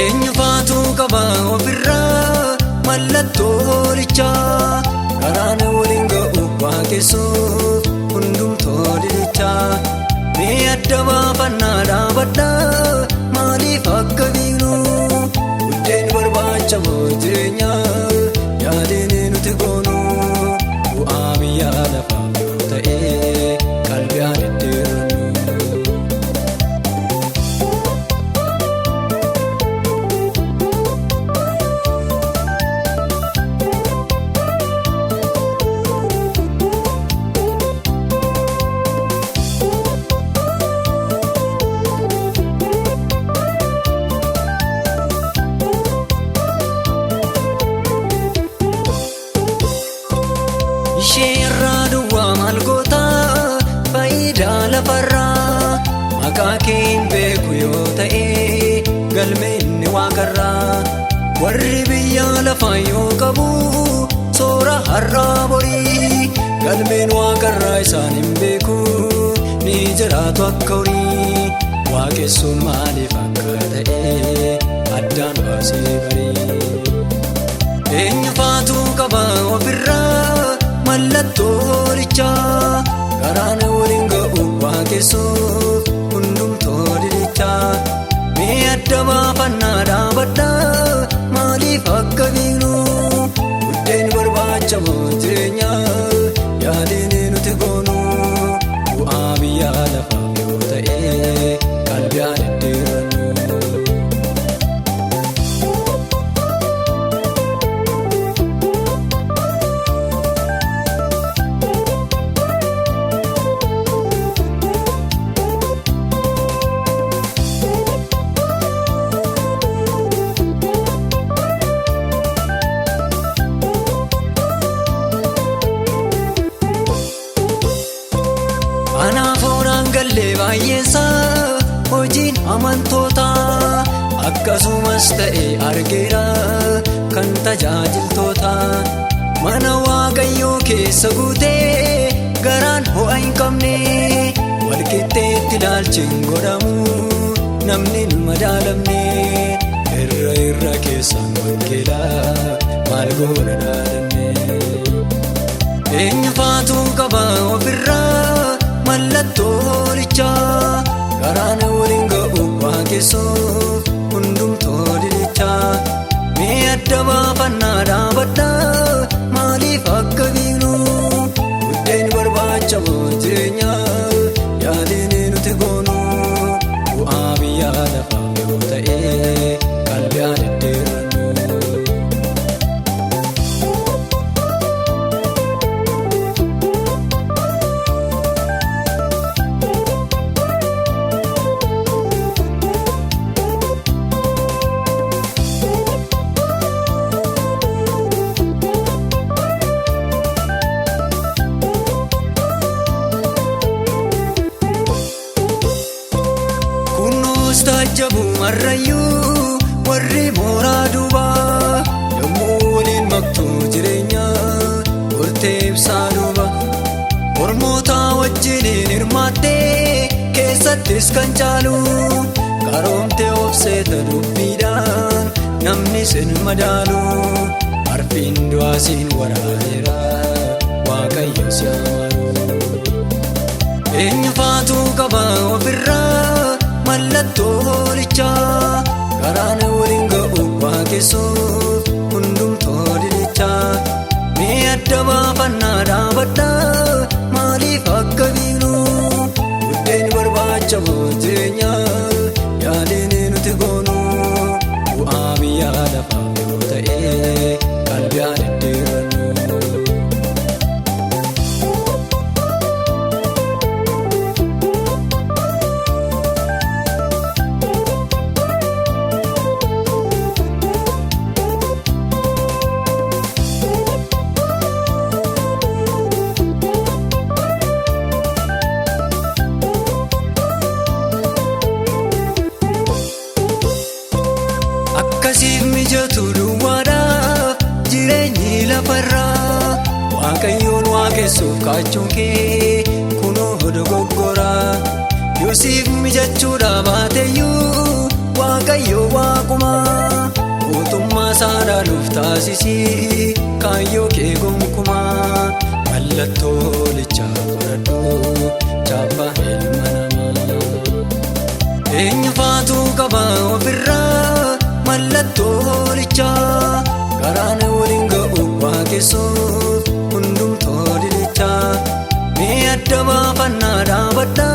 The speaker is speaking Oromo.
eenyufaatu qaba ofirraa mallattoo hoolichaa karaan waliin ga'u waaqessuuf hundumtoo didichaa mee adda baafannaa dhaabadhaa maaliif akka biinu buddeen barbaacha moo jireenyaa yaadeen nuti goonu bu'aa biyyaa lafaaf yoo ta'e qalbii deddeerannu. Isheenirraa duwwaa maal goota faayidaa lafarraa maqaa kee hin beeku yoo ta'e galmeenni waaqarraa warri biyya lafaa yoo qabu soora har'aa borii galmeen waaqarraa isaan hin beeku ni jiraatu akka horii waaqessuun maaliif akka ta'e addaan baasee barii eenyufaatu qaba ofirraa mallattoo hoolichaa karaan waliin ga'u waaqessuuf hundumtoo didichaa mee adda baafannaa dhaabadhaa maaliif akka biinu buddeen barbaacha moo jireenyaa yaadeen nuti goonu bu'aa biyyaa lafaaf yoo ta'e qalbii deddeerannu. Anaafooraan gallee baay'eesaa hojiin amantoota akkasumas ta'e argeera kan tajaajiltoota mana waaqayyoo keessa guutee garaan ho'a hin qabne walqixxeetti ilaalchi hin godhamu namni hin madaalamne irra keessaan wangeelaa maal goona dhaadanne eenyufaatu qaba ofirraa mallattoo hoolichaa karaan waliin ga'u waaqessuuf hundumtoo didichaa mee adda baafannaa dhaabadhaa maaliif akka biinu buddeen barbaacha moo jireenyaa yaadeen nuti goonu bu'aa biyyaa lafaaf yoo ta'e qalbii deddeerannu. Tajabu marrayyuu warri mooraa duubaa yommuu waliin maktuu jireenyaa murtee ibsaa duuba mormoota wajjiniin hirmaattee keessattis kan caalu qaroomtee obseeta dubbiidhaan namni sin madaalu arfiin du'aasiin waraaneera waaqayyo si amaru eenyufaatu qaba ofirraa mallattoo hoolichaa karaan waliin ga'u waaqessuuf hundumtoo didichaa mee adda baafannaa dhaabadhaa maaliif akka biinu buddeen barbaacha moo jireenyaa yaadeen nuti goonu bu'aa biyyaa lafaaf yoo ta'e qalbii deddeerannu. Akkasiif mijatu duwwaadhaaf jireenyi lafarraa waaqayyoon waaqessuuf kaachuun kee kunoo dogoggora Yoosiif mijachuudha baateyyuu waaqayyo waaqu gonkumaa mootummaa saadhaa nuuf taasisii kaayyoo kee gonkumaa mallattoo lichaa qoradhu chaappaa ilma namaa eenyufaatu qaba ofirraa mallattoo lichaa garaana waliin ga'u waaqessuuf hundumtoo dilichaa mee adda baafannaa dhaabadhaa